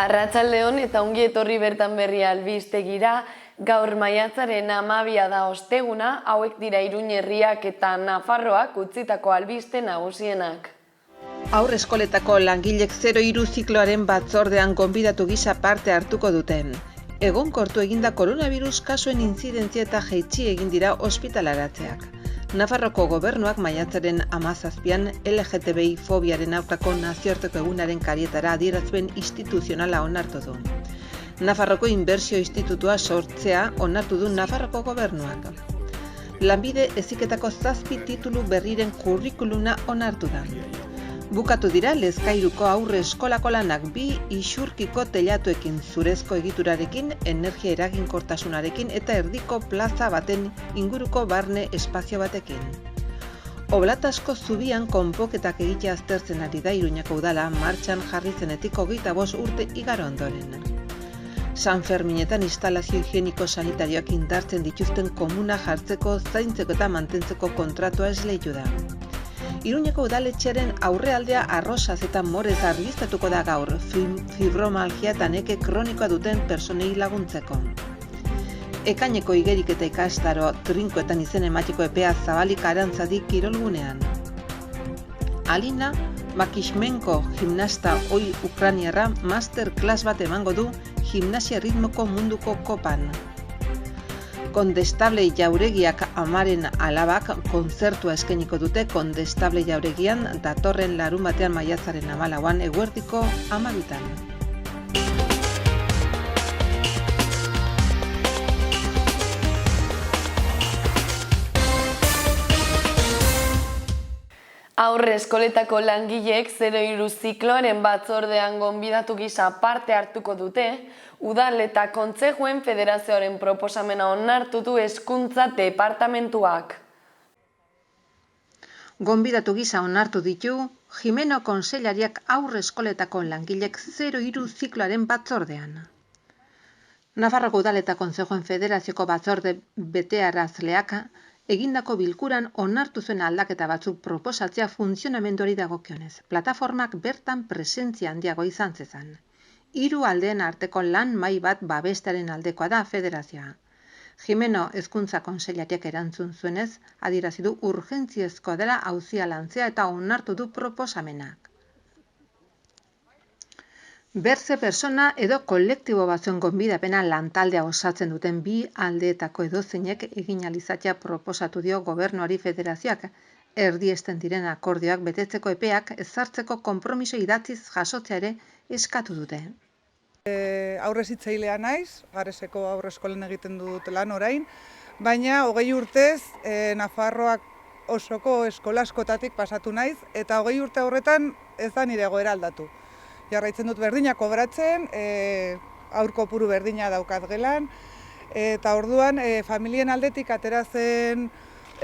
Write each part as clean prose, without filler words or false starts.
Arratsaldeon eta ongi etorri bertan berri albistegira. Gaur maiatzaren 12 da osteguna, hauek dira Iruin herriak eta Nafarroak utzitako albiste nagusienak. Haurreskoletako langilek 03 zikloaren batzordean gonbidatu gisa parte hartuko duten. Egonkortu eginda koronavirus kasuen intzidentzia eta jaitsi egin dira ospitalaratzeak. Nafarroko gobernuak maiatzaren 17an LGTBI fobiaren aurkako nazioarteko egunaren karietara adierazpen instituzionala onartu du. Nafarroko Inbertsio Institutua sortzea onartu du Nafarroko gobernuak. Lanbide heziketako 7 titulu berriren kurrikuluna onartu da. Bukatu dira Lezkairuko aurre eskolako lanak 2 isurkiko teilatuekin, zurezko egiturarekin, energia eraginkortasunarekin eta erdiko plaza baten inguruko barne espazio batekin. Oblatasko zubian konpoketak egitea aztertzen ari da Iruñako udala martxan jarri zenetik 25 urte igaro ondoren. San Ferminetan instalazio higieniko sanitarioak indartzen dituzten komuna jartzeko, zaintzeko eta mantentzeko kontratua esleitu da. Iruñeko udaletxearen aurrealdea arrosaz eta morez argiztatuko da gaur, fibromalgia eta neke kronikoa duten personei laguntzeko. Ekaineko igerik eta ikastaro trinkoetan izen ematiko epea zabalik Arantzadi kirolgunean. Alina Makishmenko gimnasta oi ukraniarra masterclass bat emango du gimnasia ritmoko munduko kopan. Kondestable Jauregiak amaren alabak kontzertua eskainiko dute Kondestable Jauregian datorren larunbatean maiatzaren 14an eguerdiko 12an. Aurre eskoletako langileek 03 zikloaren batzordean gonbidatu gisa parte hartuko dute, Udal eta Kontsejuen Federazioaren proposamena onartu du Hezkuntza Departamentuak. Gonbidatu gisa onartu ditu Jimeno Kontseilariak aurre eskoletako langilek 03 zikloaren batzordean. Nafarroko Udal eta Kontsejuen Federazioko batzorde betearazleak egindako bilkuran onartu zuen aldaketa batzuk proposatzea funtzionamenduari dagokionez. Plataformak bertan presentzia handiago izan zezan. 3 aldeen arteko lan mahai bat babestearen aldekoa da federazioa. Jimeno Hezkuntza Kontseilariak erantzun zuenez, adierazi du urgentziazkoa dela auzia lantzea eta onartu du proposamenak. Berze persona edo kolektibo batzuen gonbidapena lantaldea osatzen duten 2 aldeetako edozeinek egin alizatzea proposatu dio gobernuari federazioak, erdiesten diren akordioak betetzeko epeak ezartzeko konpromiso idatziz jasotzea ere eskatu dute. Aurrez hitzailea naiz, Gareseko aurre eskolen egiten dut lan orain, baina 20 urtez Nafarroak osoko eskola askotatik pasatu naiz, eta 20 urte horretan ez da nire egoera aldatu. Jarraitzen dut berdina kobratzen, haur kopuru berdina daukat gelan, eta orduan familien aldetik atera zen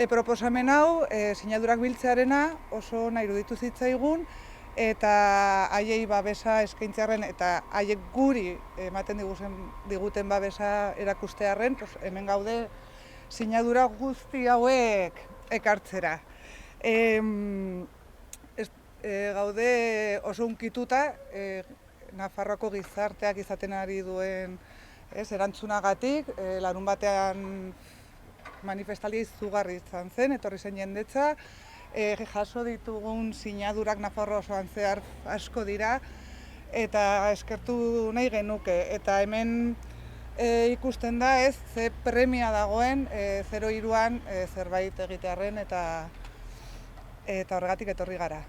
proposamen hau, sinadurak biltzearena oso nahi iruditu zitzaigun, eta haiei babesa eskaintzearren eta haiek guri ematen diguten babesa erakustearren, hemen gaude sinadura guzti hauek ekartzera. Gaude oso hunkituta Nafarroako gizarteak izaten ari duen erantzunagatik, larunbatean manifestaldia izugarri izan zen, etorri zen jendetza, jaso ditugun sinadurak Nafarro osoan zehar asko dira, eta eskertu nahi genuke. Eta hemen ikusten da ze premia dagoen 03an zerbait egitearren eta horregatik etorri gara.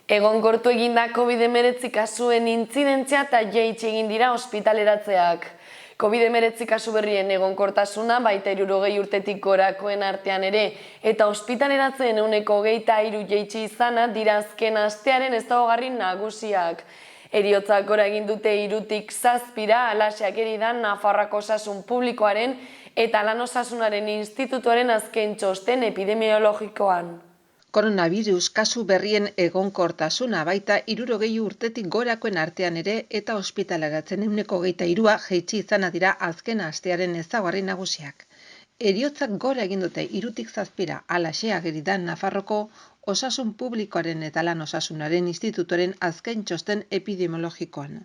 Egonkortu eginda COVID-19 kasuen intzidentzia eta jaitsi egin dira ospitaleratzeak. COVID-19 kasu berrien egonkortasuna baita 60 urtetik gorakoen artean ere eta ospitaleratzeen 23% jaitsi izana dira azken astearen ezaugarri nagusiak. Heriotzak gora egin dute 3tik 7ra alaxeak eridan Nafarroako Osasun Publikoaren eta Lan Osasunaren Institutuaren azken txosten epidemiologikoan. Koronavirus kasu berrien egonkortasuna baita 60 urtetik gorakoen artean ere eta ospitaleratzen 23% jaitsi izana dira azken astearen ezaugarri nagusiak. Heriotzak gora egin dute 3tik 7, halaxe ageri da Nafarroko Osasun Publikoaren eta Lan Osasunaren Institutoren azken txosten epidemiologikoan.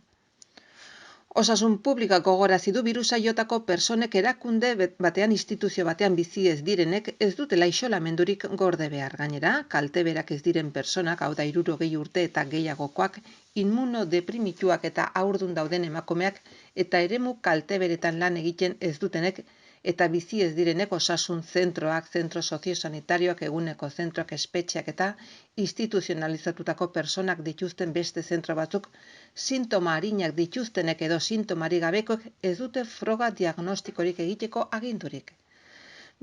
Osasun Publikoak gogorarazi du birusa jotako pertsonek erakunde batean instituzio batean bizi ez direnek ez dutela isolamendurik gorde behar. Gainera, kalteberak ez diren pertsonak, hau da 60 urte eta gehiagokoak, immunodeprimituak eta haurdun dauden emakumeak eta eremu kalteberetan lan egiten ez dutenek eta bizi ez direnek osasun zentroak, zentro soziosanitarioak, eguneko zentroak, espetxeak eta instituzionalizatutako pertsonak dituzten beste zentro batzuk, sintoma arinak dituztenek edo sintomari gabekoek ez dute froga diagnostikorik egiteko agindurik.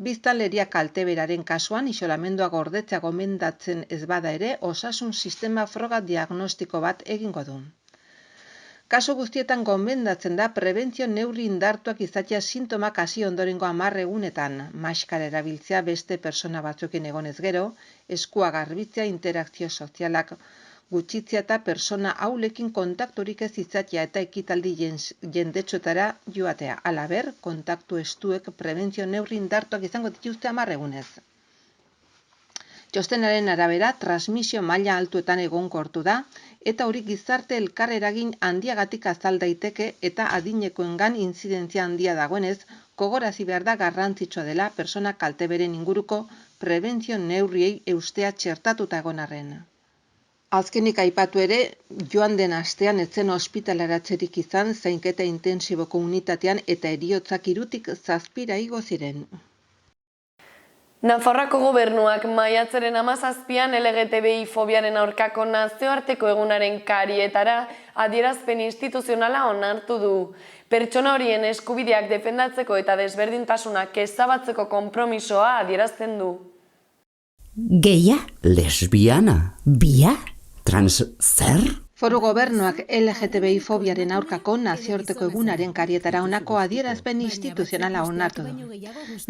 Biztanleria kalteberaren kasuan isolamendua gordetzea gomendatzen ez bada ere, osasun sistema froga diagnostiko bat egingo du. Kasu guztietan gomendatzen da prebentzio neurri indartuak izatea sintomak hasi ondorengo 10 egunetan, maskara erabiltzea beste pertsona batzuekin egonez gero, eskua garbitzea, interakzio sozialak gutxitzea eta pertsona aulekin kontakturik ez izatea eta ekitaldi jendetsuetara joatea. Halaber, kontaktu estuek prebentzio neurri indartuak izango dituzte 10 egunez. Txostenaren arabera, transmisio maila altuetan egonkortu da, eta hori gizarte elkar eragin handiagatik azal daiteke eta adinekoengan intzidentzia handia dagoenez, gogorarazi behar da garrantzitsua dela pertsona kalteberen inguruko prebentzio neurriei eustea txertatuta egon arren. Azkenik aipatu ere, joan den astean ez zen ospitaleratzerik izan zainketa intensiboko unitatean eta heriotzak 3tik 7 igo ziren. Nafarroako gobernuak maiatzaren 17an LGTBI fobiaren aurkako nazioarteko egunaren karietara adierazpen instituzionala onartu du. Pertsona horien eskubideak defendatzeko eta desberdintasunak ezabatzeko konpromisoa adierazten du. Geia, lesbiana, bia, trans zer? Foru gobernuak LGTBI fobiaren aurkako nazioarteko egunaren karietara honako adierazpen instituzionala onartu du.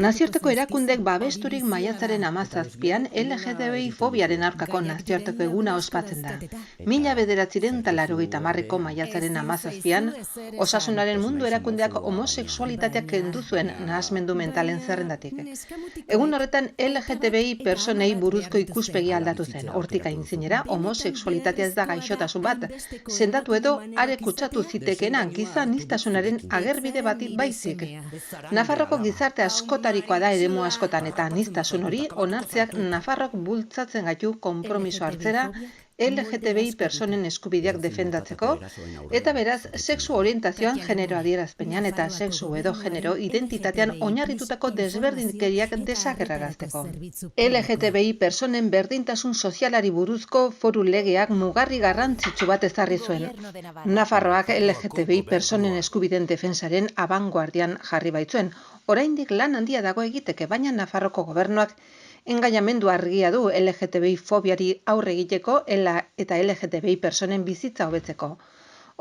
Nazioarteko erakundek babesturik maiatzaren 17an LGTBI fobiaren aurkako nazioarteko eguna ospatzen da. 1980ko maiatzaren 17an Osasunaren Mundu Erakundeak homosexualitateak kendu zuen nahasmendu mentalen zerrendatik. Egun horretan LGTBI pertsonei buruzko ikuspegia aldatu zen. Hortik aintzinera homosexualitatea ez da gaixotasun bat, sendatu edo are kutsatu zitekeena giza aniztasunaren agerbide bati baizik. Nafarroko gizarte askotarikoa da eremu askotan eta aniztasun hori onartzeak Nafarrok bultzatzen gaitu konpromiso hartzera LGTBI pertsonen eskubideak defendatzeko eta beraz sexu orientazioan, genero adierazpenean eta sexu edo genero identitatean oinarritutako desberdinkeriak desagerrarazteko. LGTBI pertsonen berdintasun sozialari buruzko foru legeak mugarri garrantzitsu bat ezarri zuen. Nafarroak LGTBI pertsonen eskubideen defensaren abangoardian jarri baitzuen. Oraindik lan handia dago egiteke, baina Nafarroko gobernuak engainamendu argia du LGTBI fobiari aurre egiteko eta LGTBI pertsonen bizitza hobetzeko.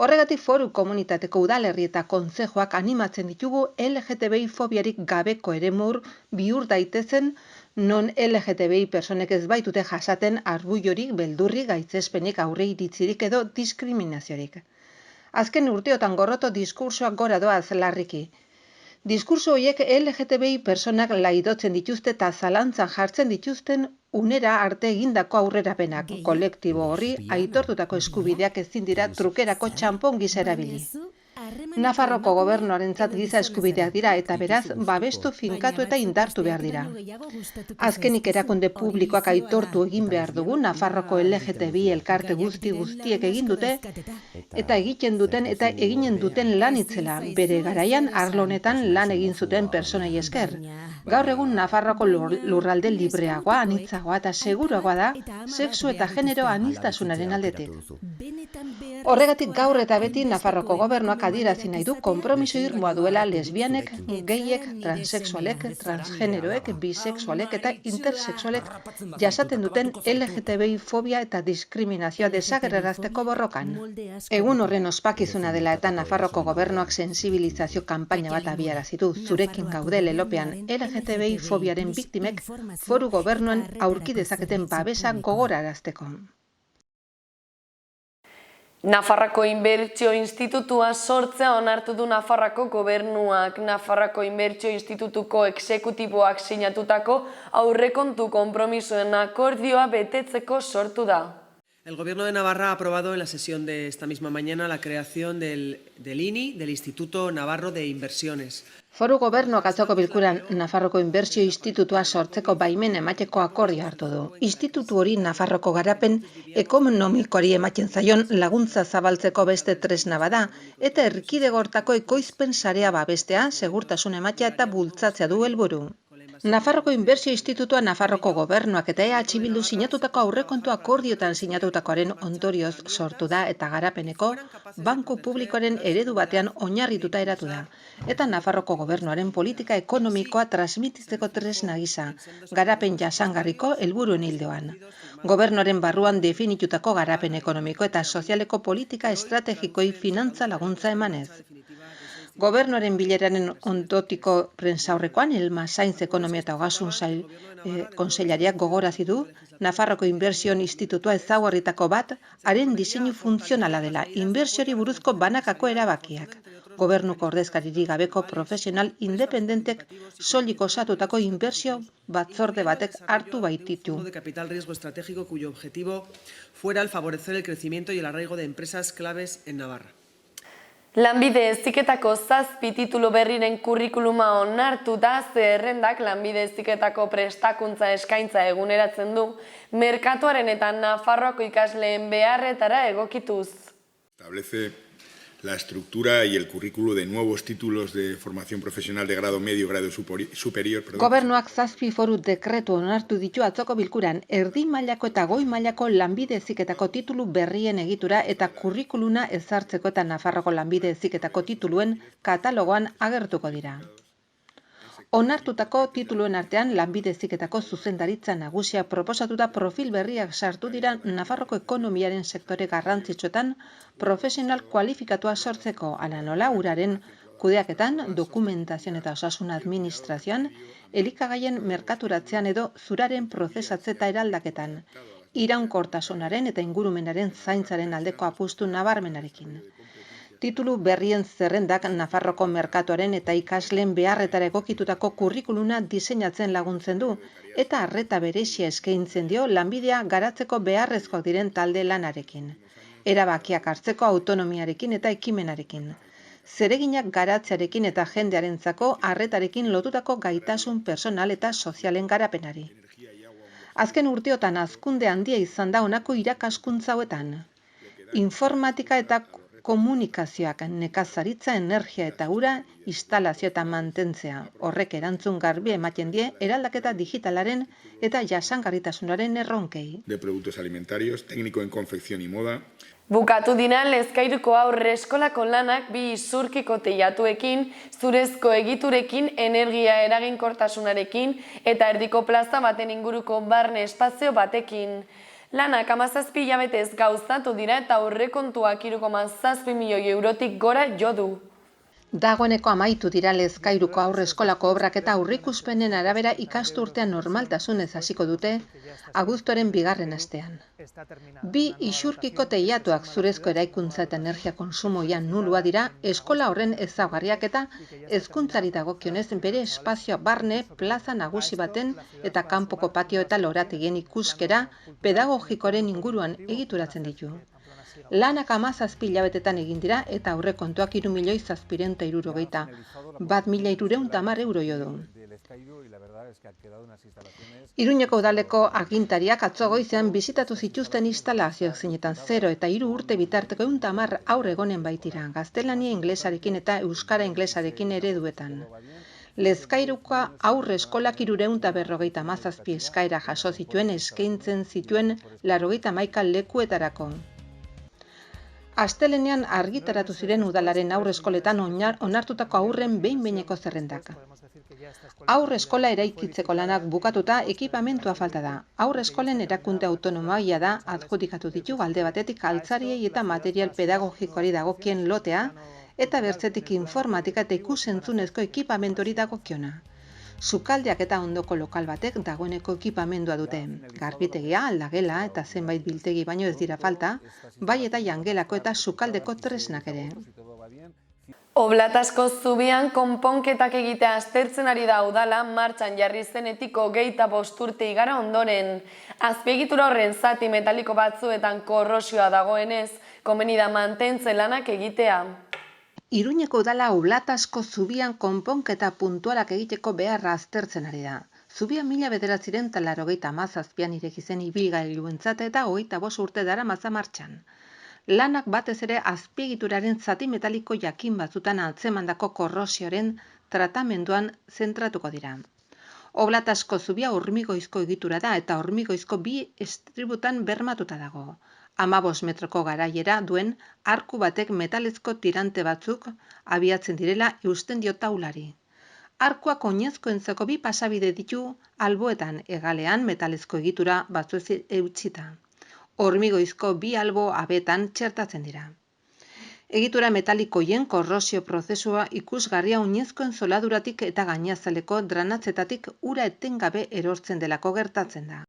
Horregatik foru komunitateko udalerri eta kontzejoak animatzen ditugu LGTBI fobiarik gabeko eremur bihur daitezen non LGTBI pertsonek ez baitute jasaten arbuiorik, beldurrik, gaitzespenik, aurre iritzirik edo diskriminaziorik. Azken urteotan gorroto diskursoak gora doaz larriki. Diskurso horiek LGTBI pertsonak laidotzen dituzte eta zalantzan jartzen dituzten unera arte egindako aurrerapenak. Kolektibo horri aitortutako eskubideak ezin dira trukerako txanpon gisa erabili. Nafarroko gobernuarentzat giza eskubideak dira eta beraz babestu finkatu eta indartu behar dira. Azkenik erakunde publikoak aitortu egin behar dugu Nafarroko LGTBI elkarte guztiek egin dute eta egiten duten eta eginen duten lan itzela, bere garaian arlo honetan lan egin zuten pertsonei esker. Gaur egun Nafarroko lurralde libreagoa, anitzagoa eta seguruagoa da sexu eta genero aniztasunaren aldetik. Horregatik gaur eta beti Nafarroko gobernuak adierazi nahi du konpromiso irmoa duela lesbianek, geiek, transexualek, transgeneroek, bisexualek eta intersexualek jasaten duten LGTBI fobia eta diskriminazioa desagerrarazteko borrokan. Egun horren ospakizuna dela eta Nafarroko gobernuak sensibilizazio kanpaina bat abiarazi du. Zurekin gaude lelopean LGTBI fobiaren biktimek foru gobernuan aurki dezaketen babesa gogorarazteko. Nafarroako Inbertsio Institutua sortzea onartu du Nafarroako gobernuak. Nafarroako Inbertsio Institutuko exekutiboak sinatutako aurrekontu konpromisoen akordioa betetzeko sortu da. El Gobierno de Navarra ha aprobado en la sesión de esta misma mañana la creación del INI, del Instituto Navarro de Inversiones. Foru Gobernuak atzoko bilkuran Nafarroko Inbertsio Institutua sortzeko baimen emateko akordioa hartu du. Institutu hori Nafarroko garapen ekonomikoari ematen zaion laguntza zabaltzeko beste tresna bada eta erkidegortako ekoizpen sarea babestea, segurtasun ematea eta bultzatzea du helburu. Nafarroko Inbertsio Institutua Nafarroko Gobernuak eta EH Bildu sinatutako aurrekontu akordiotan sinatutakoaren ondorioz sortu da eta garapeneko banku publikoaren eredu batean oinarrituta eratu da. Eta Nafarroko Gobernuaren politika ekonomikoa transmititzeko tresna gisa, garapen jasangarriko helburuen ildoan. Gobernuaren barruan definitutako garapen ekonomiko eta sozialeko politika estrategikoi finantza laguntza emanez. Gobernuaren bileraren ondotiko prentsaurrekoan Elma Sainz Ekonomia eta Ogasun Sail kontseilariak gogorarazi du Nafarroko Inbertsio Institutua ezaugarritako bat haren diseinu funtzionala dela, inbertsiori buruzko banakako erabakiak. Gobernuko ordezkaririk gabeko profesional independentek soilik osatutako inbertsio batzorde batek hartu baititu. De capital riesgo estratégico cuyo objetivo fuera el favorecer el crecimiento y el arraigo de empresas claves en Navarra. Lanbide Heziketako 7 titulu berriren kurrikuluma onartu da, zerrendak Lanbide Heziketako prestakuntza eskaintza eguneratzen du, merkatuaren eta Nafarroako ikasleen beharretara egokituz. Establece la estructura y el currículo de nuevos títulos de formación profesional de grado medio, grado superior. Gobernuak 7 foru dekretu onartu ditu atzoko bilkuran, erdi mailako eta goi mailako lanbide heziketako titulu berrien egitura eta kurrikuluna ezartzeko eta Nafarroko lanbide heziketako tituluen katalogoan agertuko dira. Onartutako tituluen artean lanbide heziketako zuzendaritza nagusia proposatuta profil berriak sartu dira Nafarroko ekonomiaren sektore garrantzitsuetan profesional kualifikatua sortzeko, ala nola uraren kudeaketan, dokumentazioan eta osasun administrazioan, elikagaien merkaturatzean edo zuraren prozesatze eta eraldaketan, iraunkortasunaren eta ingurumenaren zaintzaren aldeko apustu nabarmenarekin. Titulu berrien zerrendak Nafarroko merkatuaren eta ikasleen beharretara egokitutako kurrikuluna diseinatzen laguntzen du eta arreta berezia eskaintzen dio lanbidea garatzeko beharrezkoak diren talde lanarekin, erabakiak hartzeko autonomiarekin eta ekimenarekin, zereginak garatzearekin eta jendearentzako arretarekin lotutako gaitasun personal eta sozialen garapenari. Azken urteotan hazkunde handia izan da honako irakaskuntza hauetan. Informatika eta komunikazioak, nekazaritza, energia eta ura, instalazio eta mantentzea. Horrek erantzun garbi ematen die eraldaketa digitalaren eta jasangarritasunaren erronkei. De productos alimentarios, técnico en confección y moda. Bukatu dira Lezkairuko aurre eskolako lanak bi isurkiko teilatuekin, zurezko egiturekin, energia eraginkortasunarekin eta erdiko plaza baten inguruko barne espazio batekin. Lanak 17 hilabetez gauzatu dira eta aurrekontuak 3,7 milioi eurotik gora jo du. Dagoeneko amaitu dira Lezkairuko aurre eskolako obrak eta aurreikuspenen arabera ikasturtean normaltasunez hasiko dute abuztuaren 2. astean. Bi isurkiko teilatuak zurezko eraikuntza eta energia konsumoian nulua dira eskola horren ezaugarriak eta hezkuntzari dagokionez bere espazioa barne plaza nagusi baten eta kanpoko patio eta lorategien ikuskera pedagogikoren inguruan egituratzen ditu. Lanak 17 hilabetetan egin dira eta aurrekontuak 3.760.000, 1.310 euro jo du. Iruñeko udaleko agintariak atzo goizean bisitatu zituzten instalazioak zeinetan 0 eta 3 urte bitarteko 110 haur egonen baitira, gaztelania inglesarekin eta euskara inglesarekin ereduetan. Lezkairuko aurre eskolak 357 eskaera jaso zituen eskaintzen zituen 91 lekuetarako. Astelenean argitaratu ziren udalaren aurre eskoletan onartutako aurren behin-behineko zerrendak. Aurre eskola eraikitzeko lanak bukatuta ekipamentua falta da. Aurre eskolen erakunde autonomoia da adjudikatu ditu alde batetik altzariei eta material pedagogikoari dagokien lotea eta bertzetik informatika eta ikusentzunezko ekipamentori dagokiona. Sukaldeak eta ondoko lokal batek dagoeneko ekipamendua dute. Garbitegia, aldagela eta zenbait biltegi baino ez dira falta, bai eta jangelako eta sukaldeko tresnak ere. Oblatasko zubian konponketak egitea aztertzen ari da udala martxan jarri zenetik 25 urte igara ondoren. Azpiegitura horren zati metaliko batzuetan korrosioa dagoenez, komeni da mantentzen lanak egitea. Iruñeko udala Oblatasko zubian konponketa puntualak egiteko beharra aztertzen ari da. Zubia 1987an ireki zen ibilgailuentzat eta 25 urte daramaza martxan. Lanak batez ere azpiegituraren zati metaliko jakin batzutan antzemandako korrosioaren tratamenduan zentratuko dira. Oblatasko zubia hormigoizko egitura da eta hormigoizko 2 estributan bermatuta dago. 15 metroko garaiera duen arku batek metalezko tirante batzuk abiatzen direla eusten dio taulari. Arkuak oinezkoentzako 2 pasabide ditu alboetan, hegalean metalezko egitura batzu eutsita. Hormigoizko 2 albo abetan txertatzen dira. Egitura metalikoien korrosio prozesua ikusgarria oinezkoen zoladuratik eta gainazaleko dranatzetatik ura etengabe erortzen delako gertatzen da.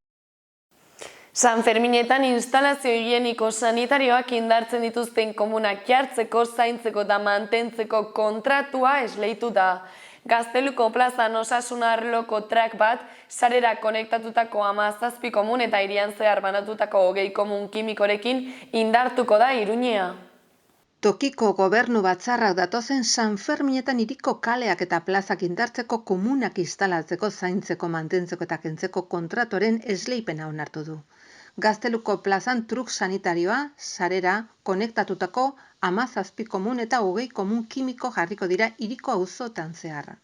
San Ferminetan instalazio higieniko sanitarioak indartzen dituzten komunak jartzeko, zaintzeko eta mantentzeko kontratua esleitu da. Gazteluko plazan osasun arloko trak bat, sarera konektatutako 17 komun eta hirian zehar banatutako 20 komun kimikorekin indartuko da Iruñea. Tokiko gobernu batzarrak datozen San Ferminetan hiriko kaleak eta plazak indartzeko komunak instalatzeko, zaintzeko, mantentzeko eta kentzeko kontratuaren esleipena onartu du. Gazteluko plazan truk sanitarioa, sarera konektatutako 17 komun eta 20 komun kimiko jarriko dira hiriko auzotan zehar.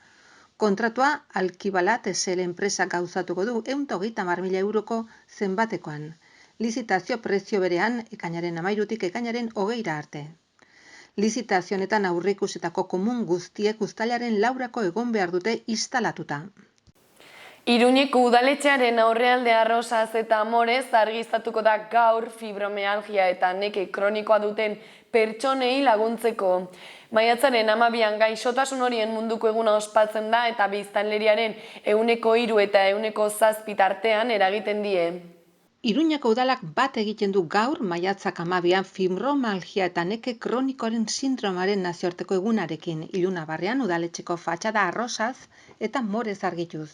Kontratua Alkibalat SL enpresak gauzatuko du 130.000 euroko zenbatekoan. Lizitazio prezio berean ekainaren 13tik ekainaren 20 arte. Lizitazio honetan aurreikusitako komun guztiek uztailaren 4 egon behar dute instalatuta. Iruñeko udaletxearen aurrealde Arrosaz eta Amorez argiztatuko da gaur fibromialgia eta neke kronikoa duten pertsonei laguntzeko. Maiatzaren 12an gaixotasun horien munduko eguna ospatzen da eta biztanleriaren 3% eta 7% tartean eragiten die. Iruñeko udalak bat egiten du gaur maiatzak 12an fibromialgia eta neke kronikoaren sindromaren nazioarteko egunarekin, Ilunabarrean udaletxeko fatxada Arrosaz eta Amorez argituz.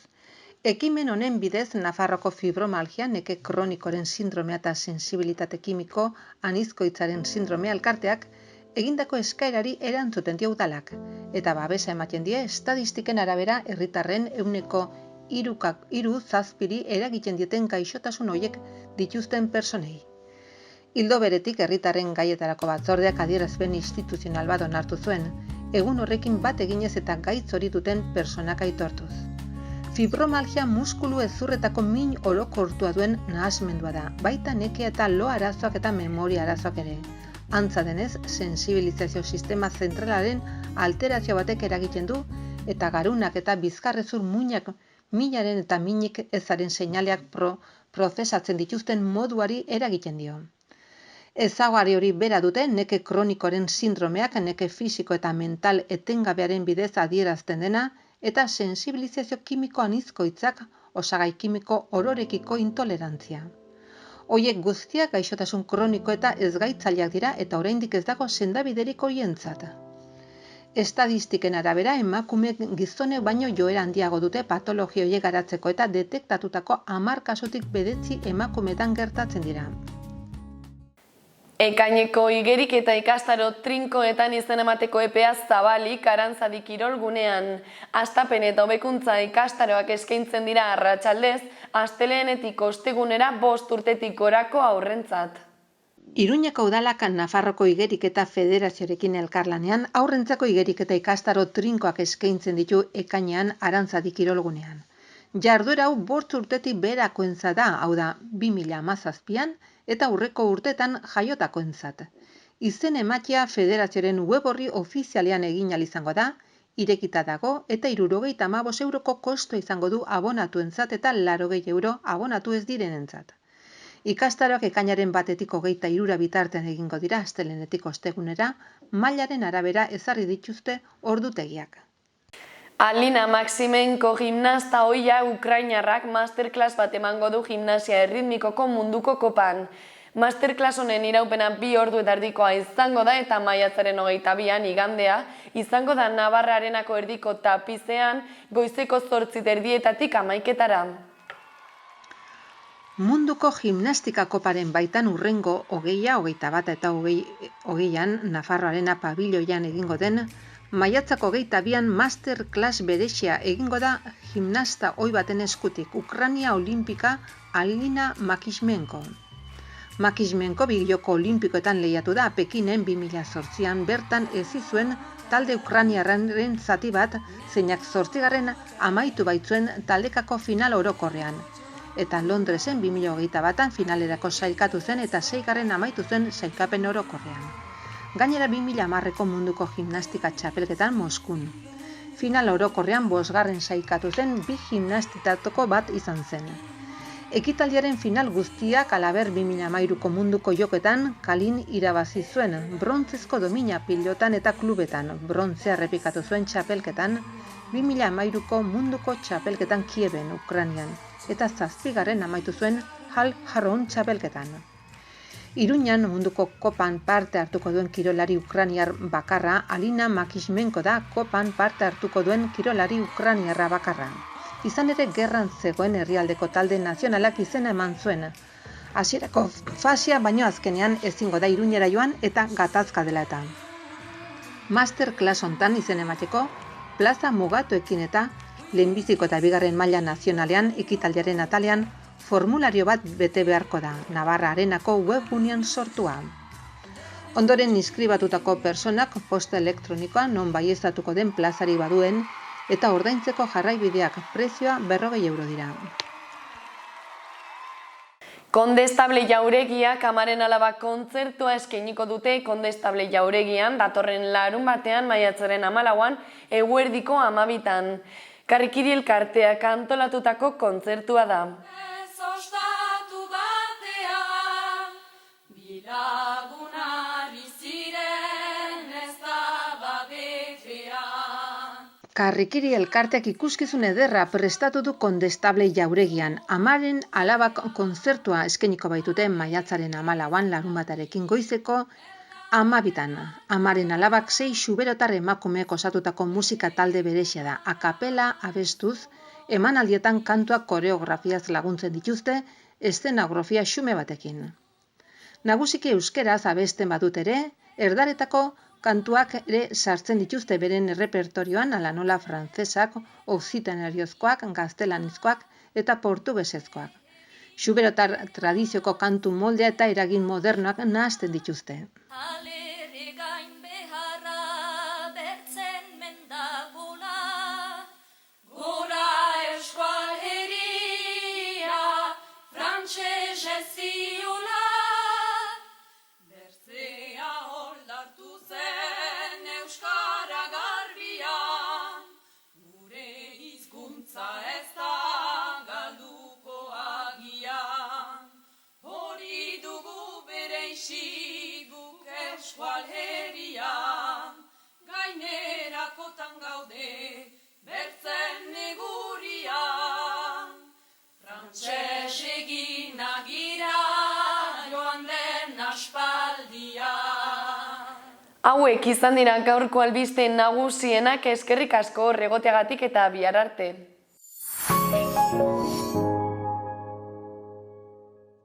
Ekimen honen bidez Nafarroko fibromialgia, neke kronikoren sindromea eta sensibilitate kimiko anizkoitzaren sindromea elkarteak egindako eskaerari erantzuten dio udalak eta babesa ematen die estadistiken arabera herritarren 3/7 eragiten dieten gaixotasun horiek dituzten personei. Ildo beretik herritarren gaietarako batzordeak adierazpen instituzional bat onartu zuen, egun horrekin bat eginez eta gaitz hori duten pertsonak aitortuz. Fibromialgia muskulu hezurretako min orokortua duen nahasmendua da, baita nekea eta lo arazoak eta memoria arazoak ere. Antza denez, sensibilizazio sistema zentralaren alterazio batek eragiten du eta garunak eta bizkarrezur muinak minaren eta minik ezaren seinaleak prozesatzen dituzten moduari eragiten dio. Ezaugarri hori bera dute neke kronikoren sindromeak, neke fisiko eta mental etengabearen bidez adierazten dena eta sensibilizazio kimiko anizkoitzak, osagai kimiko ororekiko intolerantzia. Hoiek guztiak gaixotasun kroniko eta ezgaitzaileak dira eta oraindik ez dago sendabiderik horientzat. Estadistiken arabera emakumeek gizonek baino joera handiago dute patologia horiek garatzeko eta detektatutako 10 kasutik 9 emakumeetan gertatzen dira. Ekaineko igerik eta ikastaro trinkoetan izen emateko epea zabalik Arantzadi kirolgunean. Hastapen eta hobekuntza ikastaroak eskaintzen dira arratsaldez, asteleenetik ostegunera 5 urtetik gorako haurrentzat. Iruñeko udalak Nafarroko igerik eta federazioarekin elkarlanean haurrentzako igerik eta ikastaro trinkoak eskaintzen ditu ekainean Arantzadi kirolgunean. Jarduera hau 5 urtetik beherakoentzat da, hau da 2017an eta aurreko urtetan jaiotakoentzat. Izen ematea federazioaren web orri ofizialean egin ahal izango da, irekita dago eta 75 euroko kosto izango du abonatuentzat eta 80 euro abonatu ez direnentzat. Ikastaroak ekainaren 1-tik 23 bitartean egingo dira astelehenetik ostegunera, mailaren arabera ezarri dituzte ordutegiak. Alina Maximenko gimnasta ohia ukrainarrak masterclass bat emango du gimnasia erritmikoko munduko kopan. Masterclass honen iraupena 2 ordu eta erdikoa izango da eta maiatzaren 22an igandea izango da Navarra Arenako erdiko tapizean goizeko 8:30 11:00. Munduko gimnastika koparen baitan urrengo 20, 21 eta 20an Nafarro Arena pabiloian egingo den maiatzako 22an masterclass berezia egingo da gimnasta ohi baten eskutik Ukraina Olimpika Alina Maximenko. Maximenko 2 Joko Olimpikoetan lehiatu da Pekinen 2008an bertan hezi zuen talde ukrainiarraren zati bat zeinak 8. amaitu baitzuen taldekako final orokorrean. Eta Londresen 2021an finalerako sailkatu zen eta 6. amaitu zen sailkapen orokorrean. Gainera 2010ko munduko gimnastika txapelketan Moskun. Final orokorrean 5. sailkatu zen 2 gimnastitatoko bat izan zen. Ekitaldiaren final guztiak alaber 2013ko munduko joketan Kalin irabazi zuen, brontzezko domina pilotan eta klubetan, brontzea errepikatu zuen txapelketan 2013ko munduko txapelketan Kieben, Ukrainian, eta 7. amaitu zuen Hal Harron txapelketan. Iruñan munduko kopan parte hartuko duen kirolari ukrainiar bakarra, Alina Maximenko da kopan parte hartuko duen kirolari ukrainiarra bakarra. Izan ere gerran zegoen herrialdeko talde nazionalak izena eman zuen. Hasierako fasia baino azkenean ezingo da Iruñera joan eta gatazka dela eta. Masterclass hontan izen emateko plaza mugatuekin eta lehenbiziko eta 2. maila nazionalean ekitaldiaren atalean formulario bat bete beharko da, Navarra Arenako webgunean sortua. Ondoren inskribatutako personak posta elektronikoa non baieztatuko den plazari baduen eta ordaintzeko jarraibideak prezioa 40 euro dira. Kondestable Jauregiak Amaren Alaba kontzertua eskainiko dute Kondestable Jauregian datorren larunbatean maiatzaren 14an eguerdiko 12an. Karrikiri elkarteak antolatutako kontzertua da. Karrikiri elkarteak ikuskizun ederra prestatu du Kondestable Jauregian. Amaren Alabak kontzertua eskainiko baitute maiatzaren 14an larunbatarekin goizeko 12an. Amaren Alabak 6 xuberotar emakumeek osatutako musika talde berezia da. Akapela abestuz, emanaldietan kantuak koreografiaz laguntzen dituzte, eszenografia xume batekin. Nagusiki euskeraz abesten badut ere, erdaretako kantuak ere sartzen dituzte beren errepertorioan ala nola frantzesak, oksitanariozkoak, gaztelanizkoak eta portugesezkoak. Xuberotar tradizioko kantu moldea eta eragin modernoak nahasten dituzte. Hauek izan dira gaurko albiste nagusienak, eskerrik asko egoteagatik eta bihar arte.